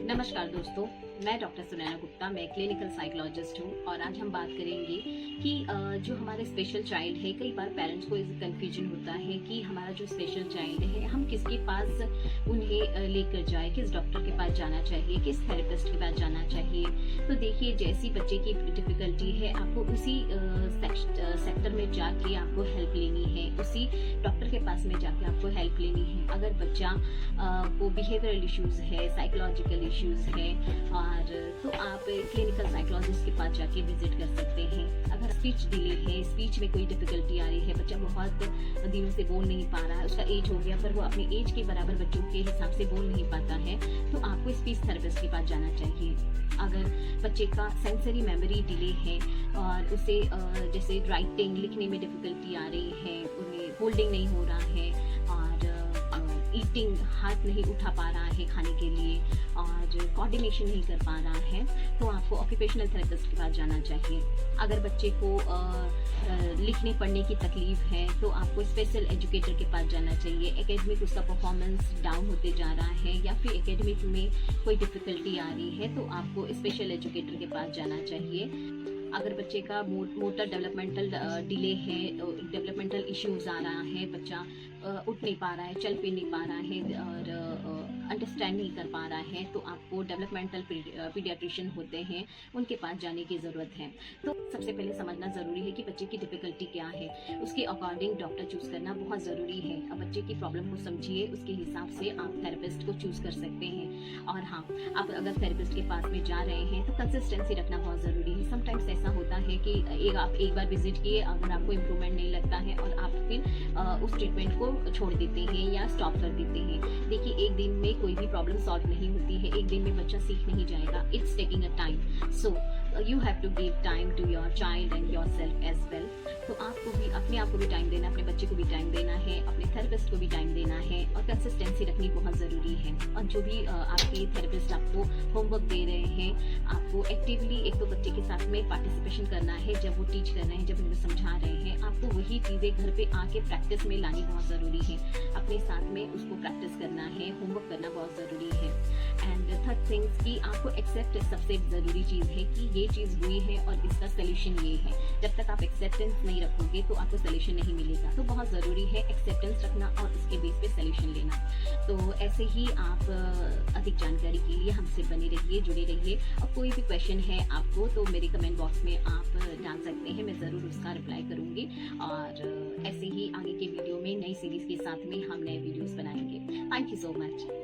नमस्कार दोस्तों, मैं डॉक्टर सुनैना गुप्ता, मैं क्लिनिकल साइकोलॉजिस्ट हूँ और आज हम बात करेंगे कि जो हमारे स्पेशल चाइल्ड है, कई बार पेरेंट्स को कंफ्यूजन होता है कि हमारा जो स्पेशल चाइल्ड है हम किसके पास उन्हें लेकर जाए, किस डॉक्टर के पास जाना चाहिए, किस थेरेपिस्ट के पास जाना चाहिए। तो देखिए, जैसी बच्चे की डिफिकल्टी है आपको उसी सेक्टर में जाके आपको हेल्प लेनी है, उसी डॉक्टर के पास में जाके आपको हेल्प लेनी है। अगर बच्चा को बिहेवियरल इश्यूज है, साइकोलॉजिकल इश्यूज है और तो आप क्लिनिकल साइकोलॉजिस्ट के पास जाके विजिट कर सकते हैं। अगर स्पीच डिले है, स्पीच में कोई डिफिकल्टी आ रही है, बच्चा बहुत दिनों से बोल नहीं पा रहा है, उसका एज हो गया पर वो अपने एज के बराबर बच्चों के हिसाब से बोल नहीं पाता है, तो आपको स्पीच थेरेपिस्ट के पास जाना चाहिए। अगर बच्चे का सेंसरी मेमोरी डिले है और उसे जैसे राइटिंग लिखने में डिफिकल्टी आ रही है, उन्हें होल्डिंग नहीं हो रहा है और ईटिंग हाथ नहीं उठा पा रहा है खाने के लिए और कोऑर्डिनेशन नहीं कर पा रहा है, तो आपको ऑक्यूपेशनल थेरेपिस्ट के पास जाना चाहिए। अगर बच्चे को लिखने पढ़ने की तकलीफ है तो आपको स्पेशल एजुकेटर के पास जाना चाहिए। एकेडमिक उसका परफॉर्मेंस डाउन होते जा रहा है या फिर एकेडमिक में कोई डिफिकल्टी आ रही है तो आपको स्पेशल एजुकेटर के पास जाना चाहिए। अगर बच्चे का मोटर डेवलपमेंटल डिले है, डेवलपमेंटल इश्यूज आ रहा है, बच्चा उठ नहीं पा रहा है, चल फिर नहीं पा रहा है और अंडरस्टैंड नहीं कर पा रहा है, तो आपको डेवलपमेंटल पीडियाट्रिशियन होते हैं उनके पास जाने की ज़रूरत है। तो सबसे पहले समझना ज़रूरी है कि बच्चे की डिफिकल्टी क्या है, उसके अकॉर्डिंग डॉक्टर चूज़ करना बहुत ज़रूरी है। अब बच्चे की प्रॉब्लम को समझिए, उसके हिसाब से आप थेरेपिस्ट को चूज़ कर सकते हैं। और हाँ, आप अगर थेरेपिस्ट के पास में जा रहे हैं तो कंसिस्टेंसी रखना बहुत ज़रूरी है। समटाइम्स ऐसा होता है कि आप एक बार विजिट किए, अगर आपको इम्प्रूवमेंट नहीं लगता है और आप फिर उस ट्रीटमेंट को छोड़ देते हैं या स्टॉप कर देते हैं। देखिए, एक दिन में कोई भी प्रॉब्लम सॉल्व नहीं होती है, एक दिन में बच्चा सीख नहीं जाएगा। It's taking a time, so you have to give time to your child and yourself as well. तो आपको भी अपने आप को भी टाइम देना, अपने बच्चे को भी टाइम देना है, अपने थेरेपिस्ट को भी टाइम देना है और कंसिस्टेंसी रखनी बहुत ज़रूरी है। और जो भी आपके थेरेपिस्ट आपको होमवर्क दे रहे हैं, आपको एक्टिवली एक तो बच्चे के साथ में पार्टिसिपेशन करना है। जब वो टीच कर रहे हैं, जब उन्हें समझा रहे हैं, आपको वही चीज़ें घर पे आके प्रैक्टिस में लानी बहुत ज़रूरी है। अपने साथ में उसको प्रैक्टिस करना है, होमवर्क करना बहुत ज़रूरी है। एंड थर्ड थिंग्स कि आपको एक्सेप्ट सबसे ज़रूरी चीज़ है कि ये चीज़ हुई है और इसका सोल्यूशन ये है। जब तक आप एक्सेप्टेंस नहीं रखोगे तो आपको सोल्यूशन नहीं मिलेगा। तो बहुत ज़रूरी है एक्सेप्टेंस रखना और उसके बेस पे सोल्यूशन लेना। तो ऐसे ही आप अधिक जानकारी के लिए हमसे बने रहिए, जुड़े रहिए। और कोई भी क्वेश्चन है आपको तो मेरे कमेंट बॉक्स में आप डाल सकते हैं, मैं ज़रूर उसका रिप्लाई करूँगी। और ऐसे ही आगे के वीडियो में नई सीरीज़ के साथ में हम नए वीडियोज़ बनाएंगे। Thank you so much.